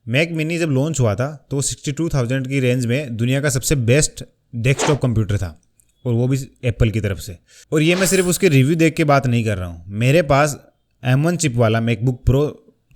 Mac mini जब launch हुआ था तो 62,000 की रेंज में दुनिया का सबसे बेस्ट डेस्कटॉप कंप्यूटर था, और वो भी एप्पल की तरफ से। और ये मैं सिर्फ उसके रिव्यू देख के बात नहीं कर रहा हूँ। मेरे पास M1 चिप वाला मैकबुक प्रो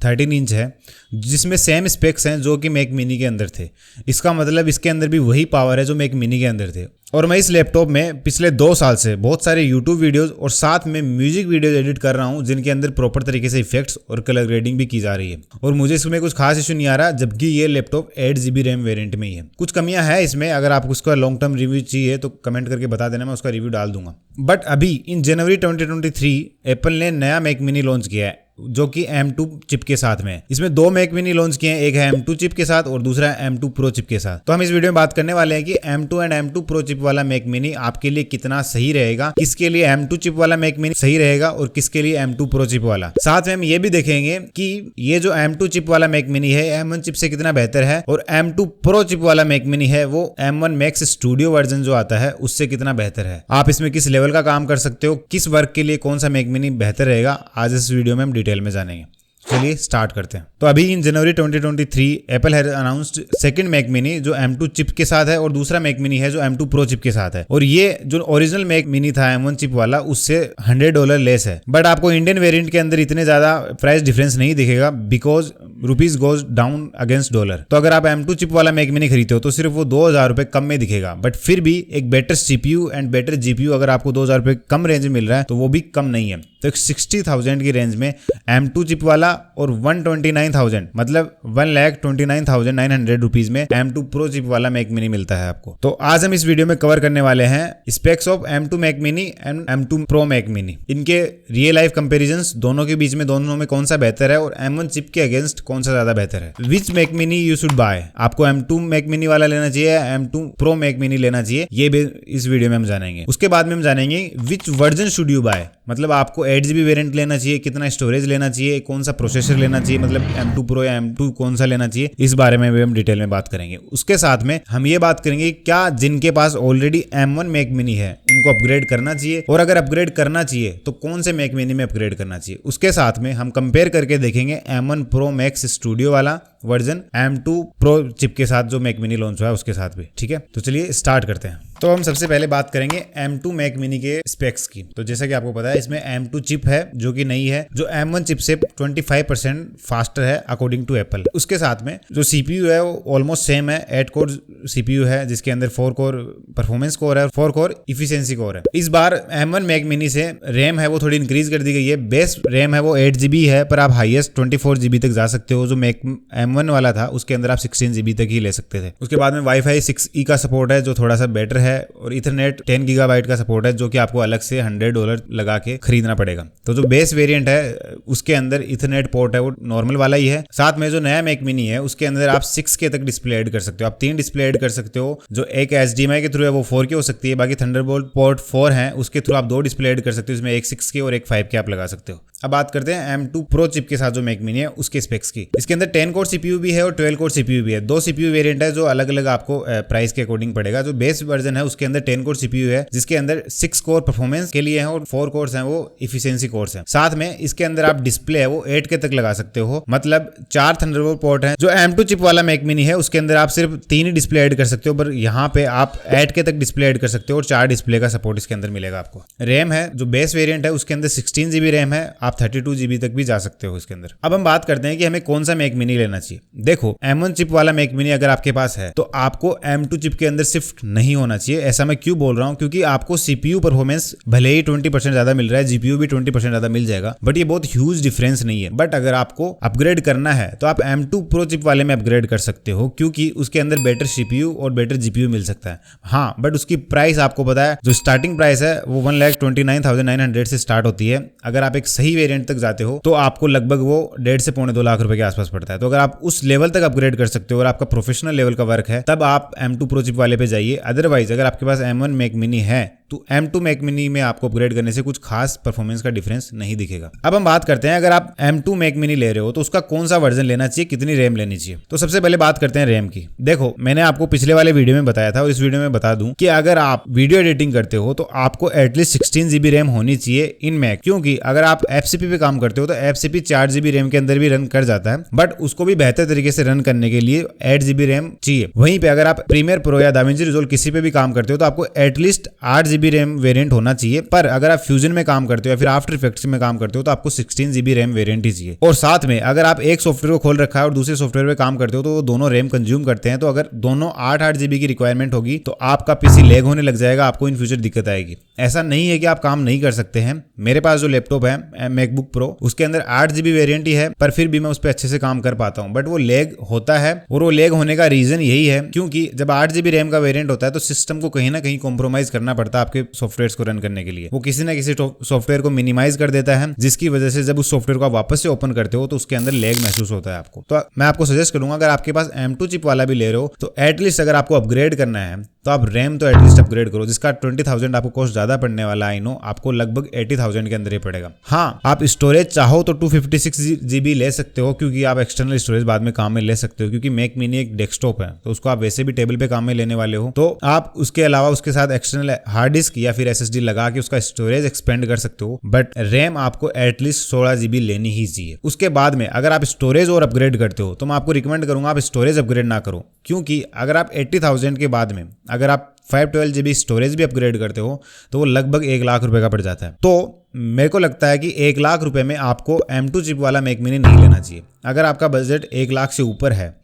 13 इंच है जिसमें सेम स्पेक्स हैं जो कि मैक मिनी के अंदर थे। इसका मतलब इसके अंदर भी वही पावर है जो मैक मिनी के अंदर थे। और मैं इस लैपटॉप में पिछले 2 साल से बहुत सारे यूट्यूब वीडियोस और साथ में म्यूजिक वीडियोस एडिट कर रहा हूं जिनके अंदर प्रॉपर तरीके से इफेक्ट्स और कलर ग्रेडिंग भी की जा रही है, और मुझे इसमें कुछ खास इशू नहीं आ रहा, जबकि ये लैपटॉप 8 GB रैम वेरिएंट में ही है। कुछ कमियां हैं इसमें, अगर आपको उसका लॉन्ग टर्म रिव्यू चाहिए तो कमेंट करके बता देना, मैं उसका रिव्यू डाल दूंगा। बट अभी इन जनवरी 2023 एप्पल ने नया मैक मिनी लॉन्च किया है जो कि M2 चिप के साथ में है। इसमें 2 मैक मिनी लॉन्च किए हैं, एक है M2 चिप के साथ और दूसरा है M2 प्रो चिप के साथ। तो हम इस वीडियो में बात करने वाले हैं कि M2 and M2 pro chip वाला मैक मिनी आपके लिए कितना सही रहेगा, किसके लिए M2 चिप वाला मैक मिनी सही रहेगा और किसके लिए M2 प्रो चिप वाला। साथ में हम ये भी देखेंगे कि ये जो M2 चिप वाला मैक मिनी है M1 चिप से कितना बेहतर है, और M2 प्रो चिप वाला मैक मिनी है वो M1 Max स्टूडियो वर्जन जो आता है उससे कितना बेहतर है। आप इसमें किस लेवल का काम कर सकते हो, किस वर्क के लिए कौन सा मैक मिनी बेहतर रहेगा, आज इस वीडियो में हम डिटेल में जानेंगे। चलिए स्टार्ट करते हैं। तो अभी in January 2023 Apple has announced second Mac mini जो M2 चिप के साथ है, और दूसरा मैक मिनी है जो M2 प्रो चिप के साथ है। और ये जो ओरिजिनल मैक मिनी था M1 चिप वाला उससे $100 लेस है। बट आपको इंडियन वेरिएंट के अंदर इतने ज्यादा प्राइस डिफरेंस नहीं दिखेगा because rupees goes down against dollar. तो अगर आप M2 चिप वाला मैक मिनी खरीदते हो तो सिर्फ वो 2,000 रुपए कम में दिखेगा, बट फिर भी एक better CPU and better GPU अगर आपको 2,000 रुपए कम रेंज में मिल रहा है तो वो भी कम नहीं है। तो 60,000 की रेंज में M2 चिप वाला और 129,000 मतलब 1,29,900 रुपीज में M2 प्रो चिप वाला मैक मिनी मिलता है आपको। तो आज हम इस वीडियो में कवर करने वाले हैं specs of M2 Mac mini and M2 pro Mac mini, इनके रियल लाइफ कंपैरिजंस, दोनों के बीच में दोनों में कौन सा बेहतर है और M1 चिप के अगेंस्ट कौन सा ज्यादा बेहतर है। Which Mac mini you should buy, आपको M2 मैक मिनी वाला लेना चाहिए, M2 प्रो मैक मिनी लेना चाहिए, ये भी इस वीडियो में हम जानेंगे। उसके बाद में हम जानेंगे which version should you buy, मतलब आपको 8 GB वेरिएंट लेना चाहिए, कितना स्टोरेज लेना चाहिए, कौन सा प्रोसेसर लेना चाहिए, मतलब M2 प्रो या M2 कौन सा लेना चाहिए, इस बारे में भी हम डिटेल में बात करेंगे। उसके साथ में हम ये बात करेंगे क्या जिनके पास ऑलरेडी M1 मैक मिनी है उनको अपग्रेड करना चाहिए, और अगर अपग्रेड करना चाहिए तो कौन से मैक मिनी में अपग्रेड करना चाहिए। उसके साथ में हम कंपेयर करके देखेंगे M1 प्रो मैक्स स्टूडियो वाला वर्जन M2 प्रो चिप के साथ जो मैक मिनी लॉन्च हुआ है उसके साथ भी। ठीक है, तो चलिए स्टार्ट करते हैं। तो हम सबसे पहले बात करेंगे M2 मैक मिनी के स्पेक्स की। तो जैसा कि आपको पता है इसमें M2 चिप है जो कि नई है, जो M1 चिप से 25% फास्टर है अकॉर्डिंग टू एप्पल। उसके साथ में जो CPU है वो ऑलमोस्ट सेम है, 8 कोर CPU है जिसके अंदर 4 कोर परफॉर्मेंस कोर है और 4 कोर इफिशिएंसी कोर है। इस बार M1 मैक मिनी से रैम है वो थोड़ी इंक्रीज कर दी गई है, बेस रैम है वो 8 GB है, पर आप हाईएस्ट 24 GB तक जा सकते हो। जो M1 वाला था उसके अंदर आप 16 GB तक ही ले सकते थे। उसके बाद में Wi-Fi 6E का सपोर्ट है जो थोड़ा सा बेटर है, और इथरनेट 10 GB का सपोर्ट है जो कि आपको अलग से $100 लगा के खरीदना पड़ेगा। तो जो बेस वेरिएंट है उसके अंदर इथरनेट पोर्ट है वो नॉर्मल वाला ही है। साथ में जो नया मैक मिनी है उसके अंदर आप 6K तक डिस्प्ले ऐड कर सकते हो, आप 3 डिस्प्ले ऐड कर सकते हो। जो एक HDMI के थ्रू है वो 4K हो सकती है, बाकी थंडरबोल्ट पोर्ट 4 है उसके थ्रू आप 2 डिस्प्ले ऐड कर सकते हो, इसमें एक 6K और एक 5K आप लगा सकते हो। अब बात करते हैं M2 प्रो चिप के साथ जो मैक मिनी है उसके स्पेक्स की। इसके अंदर 10 कोर CPU भी है और 12 कोर CPU भी है। 2 CPU वेरिएंट है जो अलग अलग आपको प्राइस के अकॉर्डिंग पड़ेगा। जो बेस वर्जन है उसके अंदर 10 कोर CPU है जिसके अंदर 6 कोर परफॉर्मेंस के लिए है और 4 कोर्स हैं वो इफिशिएंसी कोर्स हैं। साथ में इसके अंदर आप डिस्प्ले है वो 8K तक लगा सकते हो, मतलब 4 थंडरबोल्ट पोर्ट है। जो M2 चिप वाला मैक मिनी है उसके अंदर आप सिर्फ 3 ही डिस्प्ले ऐड कर सकते हो, पर यहाँ पे आप 8K तक डिस्प्ले ऐड कर सकते हो और 4 डिस्प्ले का सपोर्ट इसके अंदर मिलेगा आपको। रैम है जो बेस वेरिएंट है उसके अंदर 16 GB रैम है, आप 32 GB तक भी जा सकते हो इसके अंदर। अब हम बात करते हैं कि हमें कौन सा मैक मिनी लेना चाहिए। देखो M1 चिप वाला मैक मिनी अगर आपके पास है तो आपको M2 चिप के अंदर शिफ्ट नहीं होना चाहिए। ऐसा मैं क्यों बोल रहा हूं, क्योंकि आपको CPU परफॉर्मेंस भले ही 20% ज्यादा मिल रहा है, GPU भी 20% ज्यादा मिल जाएगा, बट ये बहुत ह्यूज डिफरेंस नहीं है। बट अगर आपको अपग्रेड करना है तो आप M2 प्रो चिप वाले में अपग्रेड कर सकते हो क्योंकि उसके अंदर बेटर CPU और बेटर GPU मिल सकता है। हाँ, बट उसकी प्राइस आपको पता है, जो स्टार्टिंग प्राइस है वो 1,29,900 से स्टार्ट होती है। अगर आप एक सही वेरिएंट तक जाते हो तो आपको लगभग वो 1.5 से पौने 2 लाख रुपए के आसपास पड़ता है। तो अगर आप उस लेवल तक अपग्रेड कर सकते हो और आपका प्रोफेशनल लेवल का वर्क है तब आप M2 प्रो चिप वाले पे जाइए। अदरवाइज अगर आपके पास M1 मैक मिनी है तो M2 Mac Mini में आपको अपग्रेड करने से कुछ खास परफॉर्मेंस का डिफरेंस नहीं दिखेगा। अब हम बात करते हैं, अगर आप M2 Mac Mini ले रहे हो तो उसका कौन सा वर्जन लेना चाहिए, कितनी रैम लेनी चाहिए। तो सबसे पहले बात करते हैं रैम की। देखो, मैंने आपको पिछले वाले वीडियो में बताया था और इस वीडियो में बता दूं कि अगर आप वीडियो एडिटिंग करते हो तो आपको एटलीस्ट 16 GB रैम होनी चाहिए इन मैक, क्योंकि अगर आप FCP पे काम करते हो तो FCP 4 GB रैम के अंदर भी रन कर जाता है, बट उसको भी बेहतर तरीके से रन करने के लिए 8 GB रैम चाहिए। वहीं पे अगर आप प्रीमियर प्रो या दाविंची रिजॉल्व किसी पे भी काम करते हो तो आपको एटलीस्ट 8 GB रैम वेरिएंट होना चाहिए। पर अगर आप फ्यूजन में काम करते हो या फिर आफ्टर इफेक्ट्स में काम करते हो तो आपको 16 GB रैम वेरिएंट ही चाहिए। और साथ में अगर आप एक सॉफ्टवेयर को खोल रखा है और दूसरे सॉफ्टवेयर पे काम करते हो तो वो दोनों रैम कंज्यूम करते हैं, तो अगर दोनों 8-8 GB की रिक्वायरमेंट होगी तो आपका पीसी लैग होने लग जाएगा, आपको इन फ्यूचर दिक्कत आएगी। ऐसा नहीं है कि आप काम नहीं कर सकते हैं। मेरे पास जो लैपटॉप है मैकबुक प्रो, उसके अंदर 8 GB वेरिएंट ही है, पर फिर भी मैं उस पर अच्छे से काम कर पाता हूं, बट वो लैग होता है। और वो लैग होने का रीजन यही है क्योंकि जब 8 GB रैम का वेरिएंट होता है तो सिस्टम को कहीं ना कहीं कॉम्प्रोमाइज करना पड़ता है आपके सॉफ्टवेयर को रन करने के लिए। वो किसी ना किसी सॉफ्टवेयर को मिनिमाइज कर देता है, जिसकी वजह से जब उस सॉफ्टवेयर को आप वापस से ओपन करते हो तो उसके अंदर लैग महसूस होता है आपको। तो मैं आपको सजेस्ट करूंगा, अगर आपके पास M2 चिप वाला भी ले रहे हो तो एटलीस्ट अगर आपको अपग्रेड करना है तो आप रैम तो एटलीस्ट अपग्रेड करो, जिसका 20,000 आपको कॉस्ट ज्यादा पड़ने वाला है। आई नो आपको लगभग 80,000 के अंदर ही पड़ेगा। हाँ, आप स्टोरेज चाहो तो 256 GB ले सकते हो, क्योंकि आप एक्सटर्नल स्टोरेज बाद में काम में ले सकते हो, क्योंकि मैक मिनी एक डेस्कटॉप है तो उसको आप वैसे भी टेबल पे काम में लेने वाले हो, तो आप उसके अलावा उसके साथ एक्सटर्नल हार्ड डिस्क या फिर SSD लगा के उसका स्टोरेज एक्सपेंड कर सकते हो। बट रैम आपको एटलीस्ट 16 GB लेनी ही चाहिए। उसके बाद में अगर आप स्टोरेज और अपग्रेड करते हो तो मैं आपको रिकमेंड करूंगा आप स्टोरेज अपग्रेड ना करो, क्योंकि अगर आप 80,000 के बाद में अगर आप 512 GB स्टोरेज भी अपग्रेड करते हो तो वो लगभग 1 लाख रुपए का पड़ जाता है। तो मेरे को लगता है कि 1 लाख रुपए में आपको M2 चिप वाला मैक मिनी नहीं लेना चाहिए। अगर आपका बजट 1 लाख से ऊपर है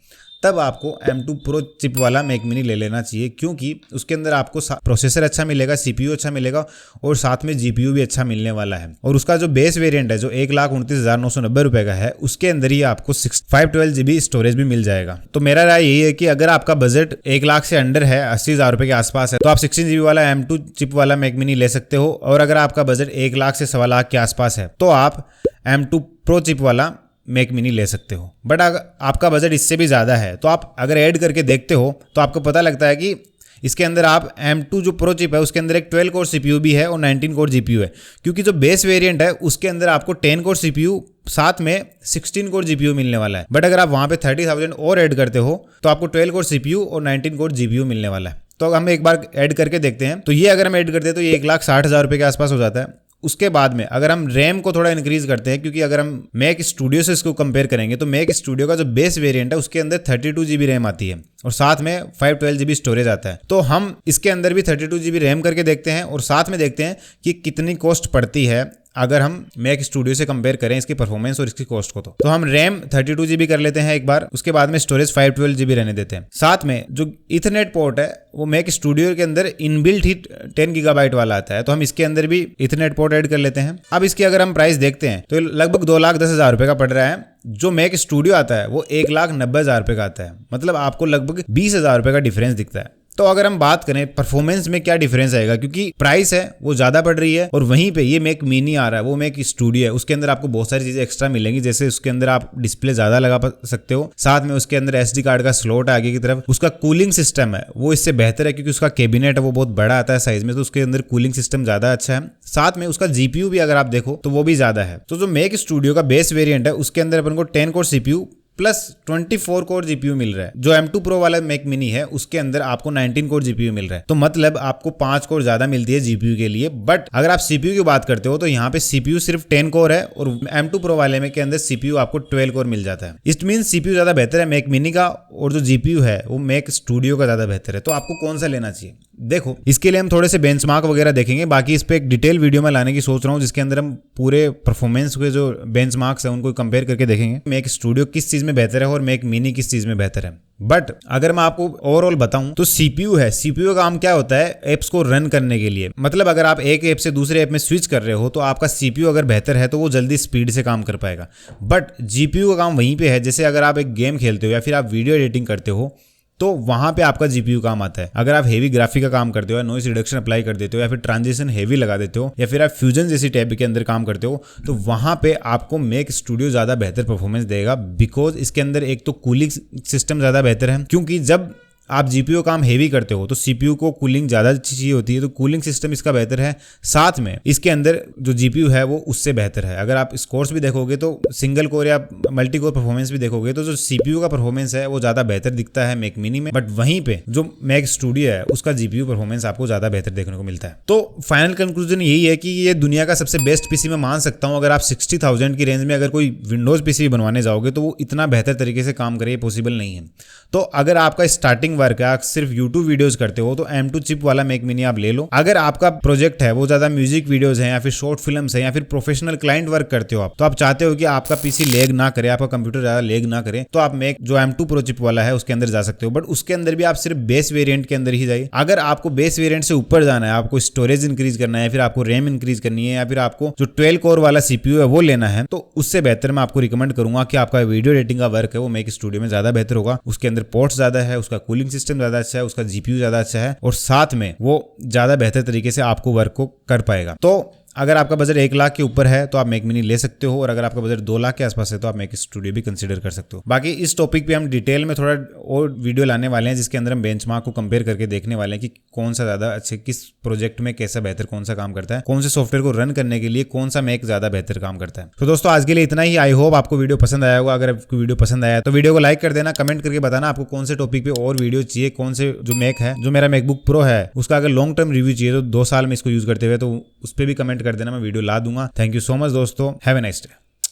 तब आपको M2 Pro चिप वाला मैक मिनी ले लेना चाहिए, क्योंकि उसके अंदर आपको प्रोसेसर अच्छा मिलेगा, CPU अच्छा मिलेगा और साथ में GPU भी अच्छा मिलने वाला है। और उसका जो बेस वेरिएंट है जो 1,29,990 रुपए का है, उसके अंदर ही आपको 512 GB स्टोरेज भी मिल जाएगा। तो मेरा राय यही है कि अगर आपका बजट 1 लाख से अंडर है, 80,000 रुपए के आसपास है, तो आप 16 GB वाला M2 चिप वाला मैक मिनी ले सकते हो। और अगर आपका बजट 1 लाख से 1.25 लाख के आसपास है तो आप M2 Pro चिप वाला मैक मिनी ले सकते हो। बट अगर आपका बजट इससे भी ज़्यादा है तो आप अगर ऐड करके देखते हो तो आपको पता लगता है कि इसके अंदर आप M2 जो प्रो चिप है उसके अंदर एक 12 कोर CPU भी है और 19 कोर GPU है, क्योंकि जो बेस वेरिएंट है उसके अंदर आपको 10 कोर CPU साथ में 16 कोर GPU मिलने वाला है। बट अगर आप वहाँ पे 30,000 और ऐड करते हो तो आपको 12 कोर CPU और 19 कोर GPU मिलने वाला है। तो हम एक बार ऐड करके देखते हैं। तो ये अगर हम ऐड करते हैं तो ये 1,60,000 रुपये के आसपास हो जाता है। उसके बाद में अगर हम रैम को थोड़ा इंक्रीज करते हैं, क्योंकि अगर हम मैक स्टूडियो से इसको कंपेयर करेंगे तो मैक स्टूडियो का जो बेस वेरिएंट है उसके अंदर 32 GB रैम आती है और साथ में 512 GB स्टोरेज आता है। तो हम इसके अंदर भी 32 GB रैम करके देखते हैं और साथ में देखते हैं कि कितनी कॉस्ट पड़ती है अगर हम मैक स्टूडियो से कंपेयर करें इसकी परफॉर्मेंस और इसकी कॉस्ट को। तो हम रैम 32 GB कर लेते हैं एक बार, उसके बाद में स्टोरेज 512 GB रहने देते हैं। साथ में जो इथरनेट पोर्ट है वो मैक स्टूडियो के अंदर इनबिल्ट ही 10 GB वाला आता है, तो हम इसके अंदर भी इथरनेट पोर्ट ऐड कर लेते हैं। अब इसकी अगर हम प्राइस देखते हैं तो लगभग 2,10,000 रुपये का पड़ रहा है। जो मैक स्टूडियो आता है वो 1,90,000 रुपये का आता है, मतलब आपको लगभग 20,000 रुपये का डिफरेंस दिखता है। तो अगर हम बात करें परफॉर्मेंस में क्या डिफरेंस आएगा, क्योंकि प्राइस है वो ज्यादा पड़ रही है और वहीं पे ये मैक मिनी आ रहा है वो मैक स्टूडियो है, उसके अंदर आपको बहुत सारी चीजें एक्स्ट्रा मिलेंगी, जैसे उसके अंदर आप डिस्प्ले ज्यादा लगा सकते हो, साथ में उसके अंदर SD कार्ड का स्लॉट है आगे की तरफ, उसका कूलिंग सिस्टम है वो इससे बेहतर है क्योंकि उसका कैबिनेट है वो बहुत बड़ा आता है साइज में, तो उसके अंदर कूलिंग सिस्टम ज्यादा अच्छा है। साथ में उसका GPU भी अगर आप देखो तो वो भी ज्यादा है। तो जो मैक स्टूडियो का बेस वेरिएंट है उसके अंदर अपन को 10 core CPU plus 24 core GPU मिल रहा है। जो M2 Pro वाला मैक मिनी है उसके अंदर आपको 19 कोर GPU मिल रहा है, तो मतलब आपको 5 कोर ज्यादा मिलती है GPU के लिए। बट अगर आप CPU की बात करते हो तो यहाँ पे CPU सिर्फ 10 कोर है और M2 Pro वाले में के अंदर CPU आपको 12 कोर मिल जाता है। इट मींस CPU ज्यादा बेहतर है मैक मिनी का और जो GPU है वो मैक स्टूडियो का ज्यादा बेहतर है। तो आपको कौन सा लेना चाहिए? देखो, इसके लिए हम थोड़े से बेंचमार्क वगैरह देखेंगे, बाकी इस पे एक डिटेल वीडियो में लाने की सोच रहा हूँ जिसके अंदर हम पूरे परफॉर्मेंस के जो बेंचमार्क्स है उनको कंपेयर करके देखेंगे मैक स्टूडियो किस चीज में बेहतर है और मैक मिनी किस चीज में बेहतर है। बट अगर मैं आपको ओवरऑल बताऊं तो CPU है, CPU का काम क्या होता है एप्स को रन करने के लिए, मतलब अगर आप एक ऐप से दूसरे ऐप में स्विच कर रहे हो तो आपका CPU अगर बेहतर है तो वो जल्दी स्पीड से काम कर पाएगा। बट GPU का काम वहीं पे है, जैसे अगर आप एक गेम खेलते हो या फिर आप वीडियो एडिटिंग करते हो तो वहां पे आपका GPU काम आता है। अगर आप हेवी ग्राफिक का काम करते हो या नॉइस रिडक्शन अप्लाई कर देते हो या फिर ट्रांजिशन हेवी लगा देते हो या फिर आप फ्यूजन जैसी टैब के अंदर काम करते हो तो वहां पे आपको मैक स्टूडियो ज्यादा बेहतर परफॉर्मेंस देगा, बिकॉज इसके अंदर एक तो कूलिंग सिस्टम ज्यादा बेहतर है, क्योंकि जब आप जीपीयू काम हेवी करते हो तो सीपीयू को कूलिंग ज़्यादा अच्छी चाहिए होती है, तो कूलिंग सिस्टम इसका बेहतर है। साथ में इसके अंदर जो जीपीयू है वो उससे बेहतर है। अगर आप स्कोर्स भी देखोगे तो सिंगल कोर या मल्टी कोर परफॉर्मेंस भी देखोगे तो जो सीपीयू का परफॉर्मेंस है वो ज़्यादा बेहतर दिखता है मैक मिनी में, बट वहीं पे जो मैक स्टूडियो है उसका जीपीयू परफॉर्मेंस आपको ज़्यादा बेहतर देखने को मिलता है। तो फाइनल कंक्लूजन यही है कि ये दुनिया का सबसे बेस्ट पीसी मैं मान सकता हूँ। अगर आप 60,000 की रेंज में अगर कोई विंडोज पीसी बनवाने जाओगे तो वो इतना बेहतर तरीके से काम करे पॉसिबल नहीं है। तो अगर आपका स्टार्टिंग वर्क है, आप सिर्फ यूट्यूब वीडियोस करते हो तो M2 चिप वाला मैक मिनी आप ले लो। अगर आपका प्रोजेक्ट है वो ज्यादा म्यूजिक वीडियोस हैं या फिर शॉर्ट फिल्म्स हैं या फिर प्रोफेशनल क्लाइंट वर्क करते हो आप, तो आप चाहते हो कि आपका पीसी लेग ना करे, आपका कंप्यूटर ज्यादा लेग ना करे, तो आप मैक जो M2 प्रो चिप वाला है उसके अंदर जा सकते हो। बट उसके अंदर भी आप सिर्फ बेस वेरिएंट के अंदर ही जाइए। अगर आपको बेस वेरिएंट से ऊपर जाना है, आपको स्टोरेज इंक्रीज करना है, फिर आपको रैम इंक्रीज करनी है, या फिर आपको जो 12 कोर वाला सीपीयू है वो लेना है, तो उससे बेहतर मैं आपको रिकमेंड करूंगा कि आपका वीडियो एडिटिंग का वर्क है वो मैक स्टूडियो में ज्यादा बेहतर होगा। उसके अंदर पोर्ट्स ज्यादा है, उसका कूलिंग सिस्टम ज्यादा अच्छा है, उसका जीपीयू ज्यादा अच्छा है, और साथ में वो ज्यादा बेहतर तरीके से आपको वर्क को कर पाएगा। तो अगर आपका बजट 1 लाख के ऊपर है तो आप मैक मिनी ले सकते हो, और अगर आपका बजट 2 लाख के आसपास है तो आप मैक स्टूडियो भी कंसीडर कर सकते हो। बाकी इस टॉपिक पे हम डिटेल में थोड़ा और वीडियो लाने वाले हैं जिसके अंदर हम बेंचमार्क को कंपेयर करके देखने वाले हैं कि कौन सा ज्यादा अच्छे, किस प्रोजेक्ट में कैसा बेहतर कौन सा काम करता है, कौन से सॉफ्टवेयर को रन करने के लिए कौन सा मैक ज्यादा बेहतर काम करता है। तो दोस्तों आज के लिए इतना ही। आई होप आपको वीडियो पसंद आया होगा। अगर आपको वीडियो पसंद आया तो वीडियो को लाइक कर देना, कमेंट करके बताना आपको कौन से टॉपिक पे और वीडियो चाहिए, कौन से जो मैक है, जो मेरा मैकबुक प्रो है उसका अगर लॉन्ग टर्म रिव्यू चाहिए तो 2 साल में इसको यूज करते हुए, तो उस पर भी कमेंट कर देना, मैं वीडियो ला दूंगा। थैंक यू सो मच दोस्तों, हैव ए नाइस डे।